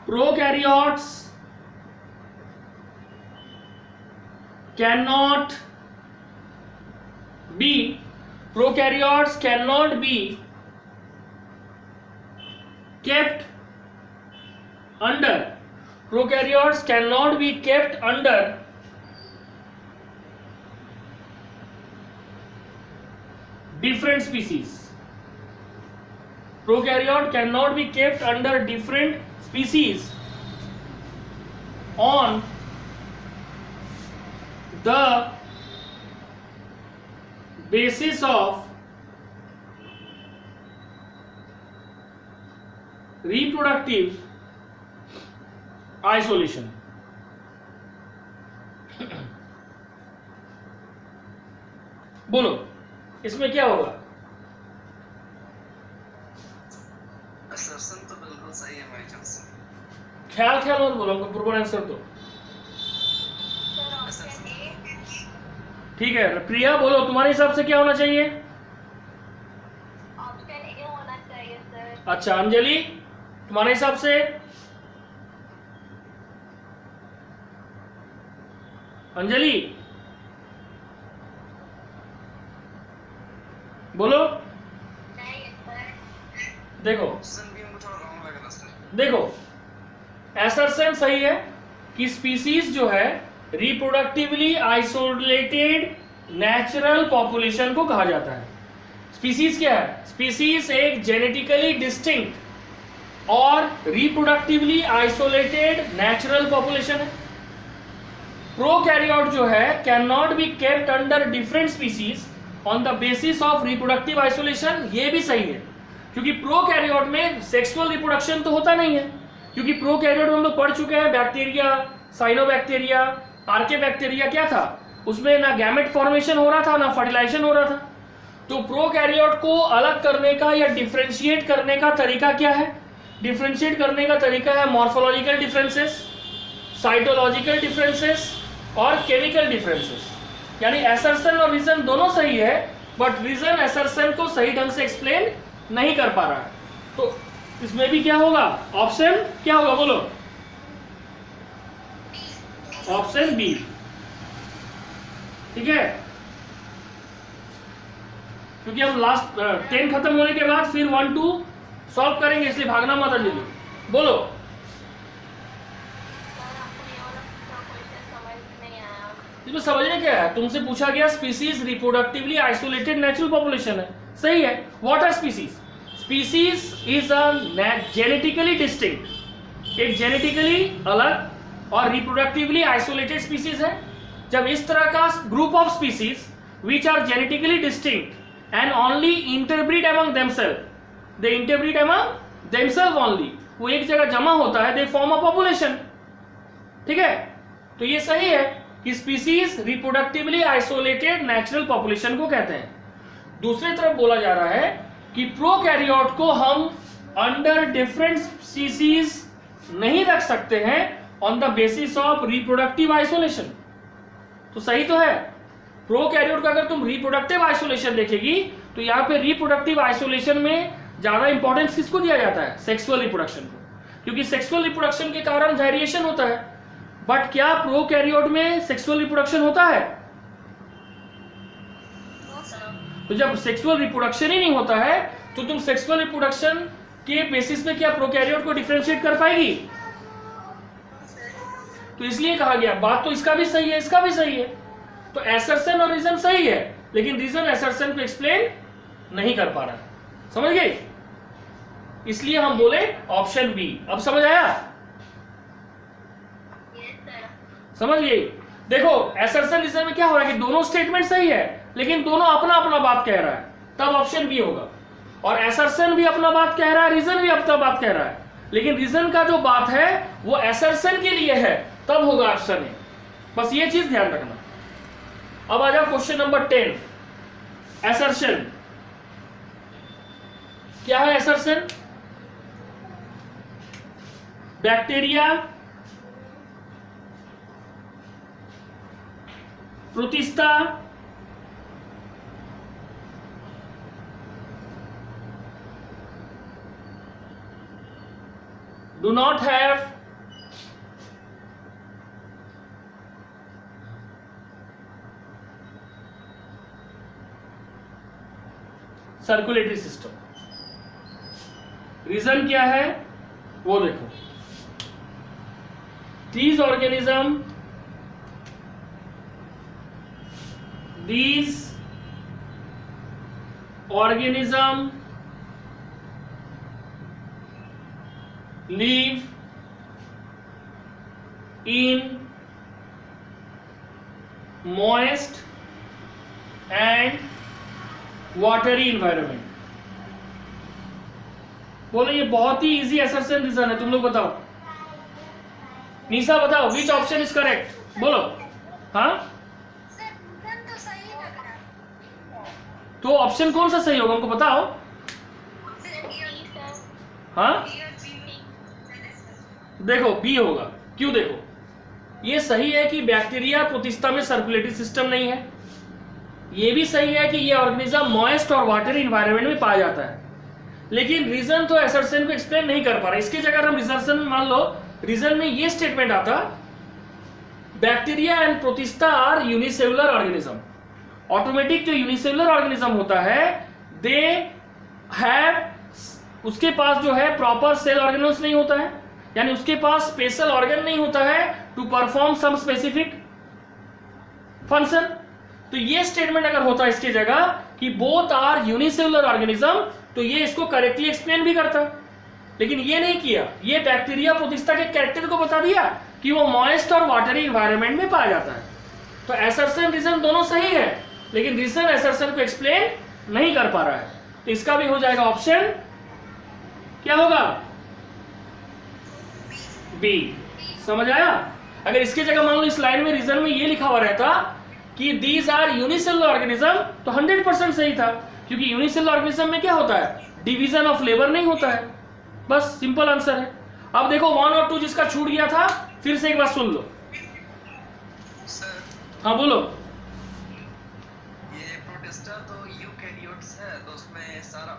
A: Prokaryotes cannot be prokaryotes cannot be kept under prokaryotes cannot be kept under different species. Prokaryote cannot be kept under different species on the basis of reproductive isolation। बोलो इसमें क्या होगा?
C: Assertion तो बिल्कुल सही है मेरे ख्याल से।
A: ख्याल ख्याल मत बोलो, हमको प्रॉपर आंसर दो।
B: Sir option A.
A: ठीक है, प्रिया बोलो तुम्हारे हिसाब से क्या होना चाहिए?
B: ऑप्शन ए होना चाहिए सर।
A: अच्छा, अंजलि तुम्हारे हिसाब से? अंजलि बोलो।
B: नहीं सर।
A: देखो
C: ऑप्शन बी हमको थोड़ा रॉन्ग लग रहा सर।
A: देखो एसर्शन सही है कि स्पीसीज जो है रिप्रोडक्टिवली आइसोलेटेड नेचुरल पॉपुलेशन को कहा जाता है। स्पीसीज क्या है? स्पीसीज एक जेनेटिकली डिस्टिंक्ट और रिप्रोडक्टिवली आइसोलेटेड नेचुरल पॉपुलेशन है। प्रोकैरियोट जो है can not be kept under different species on the basis of reproductive isolation. ये भी सही है क्योंकि प्रोकैरियोट में सेक्सुअल रिप्रोडक्शन तो होता नहीं है, क्योंकि प्रोकैरियोट हम लोग पढ़ चुके हैं बैक्टीरिया, साइनोबैक्टीरिया, आर्केबैक्टीरिया क्या था, उसमें ना गैमेट फॉर्मेशन हो रहा था ना फर्टिलाइजेशन हो रहा था। तो प्रोकैरियोट को अलग करने का या डिफरेंशिएट करने का तरीका क्या है? डिफरेंशिएट करने का तरीका है मॉर्फोलॉजिकल डिफरेंसेस, साइटोलॉजिकल डिफरेंसेस और केमिकल डिफरेंसेस। यानी एसर्शन और रीजन दोनों सही है, बट रीजन एसर्शन को सही ढंग से एक्सप्लेन नहीं कर पा रहा है। तो इसमें भी क्या होगा? ऑप्शन क्या होगा बोलो? Option B. ठीक है, क्योंकि हम लास्ट 10 खत्म होने के बाद फिर 1 2 सॉल्व करेंगे, इसलिए भागना मत अंजलि। बोलो।
B: सर आपको ये वाला क्वेश्चन समझ में नहीं आया।
A: इसमें समझने क्या है? तुमसे पूछा गया species reproductively isolated natural population है, सही है। What are species? Species is a genetically distinct, एक जेनेटिकली अलग और रिप्रोडक्टिवली आइसोलेटेड स्पीसीज है। जब इस तरह का group of species which are genetically distinct and only interbreed among themself, they interbreed among themself only, वो एक जगह जमा होता है, दे फॉर्म अ पॉपुलेशन। ठीक है, तो ये सही है कि species reproductively isolated natural population को कहते हैं। दूसरी तरफ बोला जा रहा है कि प्रोकैरियोट को हम अंडर डिफरेंट स्पीसीज नहीं रख सकते हैं on the basis of reproductive isolation. तो सही तो है, प्रोकैरियोट का अगर तुम रिप्रोडक्टिव आइसोलेशन देखेगी तो यहाँ पे रिप्रोडक्टिव आइसोलेशन में ज्यादा इंपॉर्टेंस किसको दिया जाता है? सेक्सुअल रिप्रोडक्शन को, क्योंकि सेक्सुअल रिप्रोडक्शन के कारण वेरिएशन होता है। बट क्या प्रोकैरियोट में सेक्सुअल रिप्रोडक्शन होता है? तो जब सेक्सुअल रिप्रोडक्शन ही नहीं होता है तो तुम सेक्सुअल रिप्रोडक्शन के बेसिस पे क्या प्रोकैरियोट को डिफरेंशिएट कर पाएगी? तो इसलिए कहा गया, बात तो इसका भी सही है, इसका भी सही है। तो एसर्शन और रीजन सही है, लेकिन रीजन एसर्शन को एक्सप्लेन नहीं कर पा रहा है। समझ गए? इसलिए हम बोले ऑप्शन बी। अब समझ आया? समझ गए? देखो एसर्शन रीजन में क्या हो रहा है कि दोनों स्टेटमेंट सही है, लेकिन दोनों अपना अपना बात कह रहा है, तब ऑप्शन बी होगा। और एसर्शन भी अपना बात कह रहा है, रीजन भी अपना बात कह रहा है, लेकिन रीजन का जो बात है वो एसर्शन के लिए है, तब होगा ऑप्शन ए। बस ये चीज ध्यान रखना। अब आ जाओ क्वेश्चन नंबर 10, एसर्शन। क्या है assertion? Bacteria, Protista, do not have circulatory system. Reason क्या है वो देखो। these organism live in moist and watery environment। बोलो ये बहुत ही इजी एसर्शन रीजन है। तुम लोग बताओ, निशा बताओ विच ऑप्शन इज करेक्ट? बोलो। हाँ,
B: सर रीजन तो सही लग रहा है।
A: तो ऑप्शन कौन सा सही होगा हमको बताओ।
B: सर ये सर
A: हाँ देखो बी होगा। क्यों? देखो ये सही है कि बैक्टीरिया प्रोटिस्टा में सर्कुलेटरी सिस्टम नहीं है। ये भी सही है कि ये ऑर्गेनिज्म मॉइस्ट और वाटरी इन्वायरमेंट में पाया जाता है, लेकिन रीजन तो एसर्शन को एक्सप्लेन नहीं कर पा रहा। इसकी जगह हम रीजन मान लो, रीजन में ये स्टेटमेंट आता bacteria and Protista are unicellular organism. Automatic जो यूनिसेलुलर ऑर्गेनिज्म होता है दे हैव, उसके पास जो है प्रॉपर सेल ऑर्गेनल्स नहीं होता है, यानी उसके पास स्पेशल ऑर्गन नहीं होता है to perform some specific function. तो ये स्टेटमेंट अगर होता है इसकी जगह कि बोथ आर यूनिसेलुलर ऑर्गेनिज्म, तो ये इसको करेक्टली एक्सप्लेन भी करता, लेकिन ये नहीं किया। ये बैक्टीरिया प्रोटिस्टा के कैरेक्टर को बता दिया कि वो मॉइस्ट और वाटरी एनवायरनमेंट में पाया जाता है। तो असर्शन रीजन दोनों सही है, लेकिन रीजन असर्शन को एक्सप्लेन नहीं कर पा रहा है। तो इसका भी हो जाएगा ऑप्शन, क्या होगा, बी। समझ आया? अगर इसकी जगह मान लो इस लाइन में रीजन में ये लिखा हुआ रहता कि दीज आर यूनिसेलुलर ऑर्गेनिज्म, तो 100% सही था, क्योंकि यूनिसेलुलर ऑर्गेनिज्म में क्या होता है, डिवीजन ऑफ लेबर नहीं होता है। बस सिंपल आंसर है। अब देखो 1 और 2 जिसका छूट गया था, फिर से एक बार सुन लो।
C: सर
A: हाँ बोलो।
C: ये प्रोटिस्टा तो यूकैरियोट्स है, तो उसमें सारा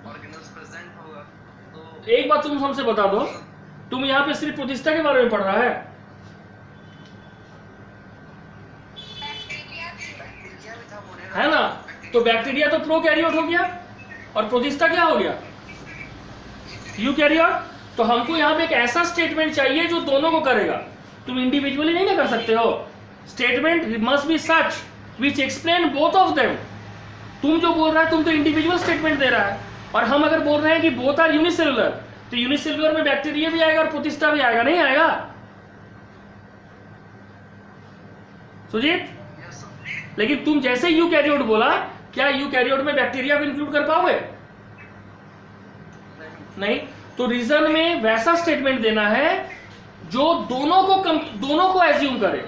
C: ऑर्गेनल्स प्रेजेंट होगा। तो
A: एक बात तुम हमसे बता दो, तुम यहाँ पे सिर्फ प्रोटिस्टा के बारे में पढ़ रहा है?
B: बैक्टीरिया भी
C: बैक्टीरिया भी था, मोनेरा
A: है ना? तो बैक्टीरिया तो प्रोकैरियोट हो गया और प्रोटिस्टा क्या हो गया, यूकैरियोट। तो हमको यहाँ पे एक ऐसा स्टेटमेंट चाहिए जो दोनों को करेगा। तुम इंडिविजुअली नहीं ना कर सकते हो। Statement must be such which explain both of them. तुम जो बोल रहा है तुम तो इंडिविजुअल स्टेटमेंट दे रहा है, और हम अगर बोल रहे हैं कि बोथ आर यूनिसेलुलर, तो यूनिसेलुलर में बैक्टीरिया भी आएगा और प्रोटिस्टा भी आएगा, नहीं आएगा सुजीत?
C: Yes sir.
A: लेकिन तुम जैसे यूकैरियोट बोला, क्या यूकैरियोट में बैक्टीरिया को इंक्लूड कर पाओगे? नहीं। तो रीजन में वैसा स्टेटमेंट देना है जो दोनों को एज्यूम करे,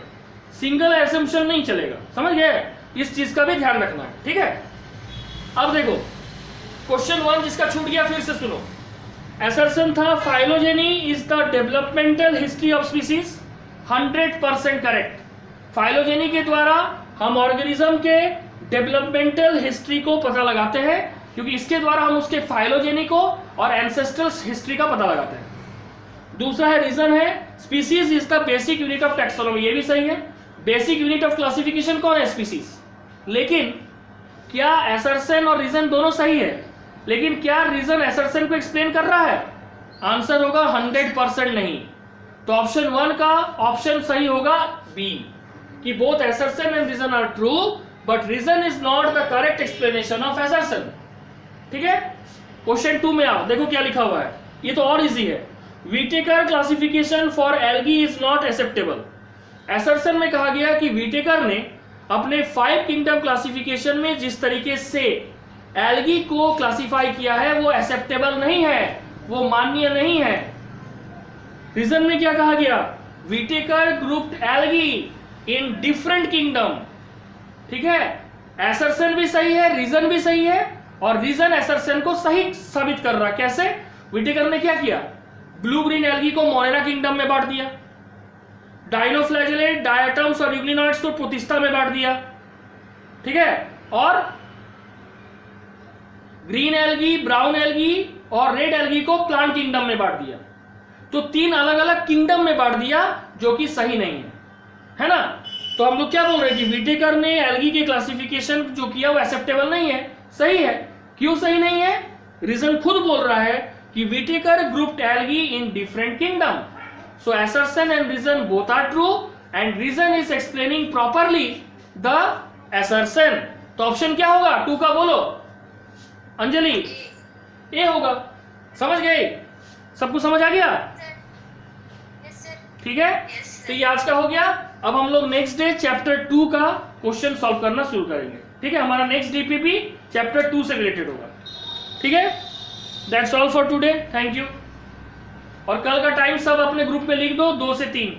A: सिंगल एजम्पशन नहीं चलेगा। समझ गए? इस चीज का भी ध्यान रखना है, ठीक है? अब देखो क्वेश्चन 1 जिसका छूट गया, फिर से सुनो। असर्शन था phylogeny is the developmental history of species, 100% correct. Phylogeny के द्वारा हम ऑर्गेनिज्म के डेवलपमेंटल हिस्ट्री को पता लगाते हैं, क्योंकि इसके द्वारा हम उसके फाइलोजेनी को और एंसेस्ट्रल हिस्ट्री का पता लगाते हैं। दूसरा है रीजन है species is the basic unit of taxonomy, ये भी सही है। बेसिक यूनिट ऑफ क्लासिफिकेशन कौन है, स्पीसीज। लेकिन क्या असर्शन और रीजन दोनों सही है, लेकिन क्या रीजन असर्शन को एक्सप्लेन कर रहा है? आंसर होगा 100% नहीं। तो ऑप्शन 1 का ऑप्शन सही होगा बी, कि both assertion and reason are true but reason is not the correct explanation of assertion. ठीक है? क्वेश्चन 2 में आओ, देखो क्या लिखा हुआ है, ये तो और इजी है। Whittaker classification for algae is not acceptable. Assertion में कहा गया कि व्हिटेकर ने अपने 5 किंगडम क्लासिफिकेशन में जिस तरीके से एल्गी को क्लासिफाई किया है वो एक्सेप्टेबल नहीं है, वो मान्य नहीं है। रीजन में क्या कहा गया? Whittaker grouped algae in different kingdom. ठीक है? असर्शन भी सही है, रीजन भी सही है, और रीजन असर्शन को सही साबित कर रहा। कैसे? व्हिटेकर ने क्या किया? ब्लू ग्रीन एल्गी को मोनेरा किंगडम में बांट दिया, डाइनोफ्लैजेलेट, डायटम्स और यूग्लिनॉइड्स को प्रोटिस्टा में बांट दिया। ठीक है? और ग्रीन एल्गी, ब्राउन एल्गी और रेड एल्गी को प्लांट किंगडम में बांट दिया। तो 3 अलग अलग किंगडम में बांट दिया, जो कि सही नहीं है ना? तो हम लोग क्या बोल रहे हैं कि व्हिटेकर ने एल्गी के क्लासिफिकेशन जो किया वो एक्सेप्टेबल नहीं है। सही है। क्यों सही नहीं है? रीजन खुद बोल रहा है कि Whittaker grouped algae in different kingdom, so assertion and reason both are true and reason is explaining properly the assertion। तो ऑप्शन क्या होगा 2 का? बोलो अंजलि। ए होगा। समझ गए? सबको समझ आ गया? ठीक है? तो ये आज का हो गया। अब हम लोग नेक्स्ट डे चैप्टर 2 का क्वेश्चन सॉल्व करना शुरू करेंगे। ठीक है? हमारा नेक्स्ट डीपीपी चैप्टर 2 से रिलेटेड होगा। ठीक है? That's all for today. Thank you. और कल का टाइम सब अपने ग्रुप में लिख दो, 2 से 3।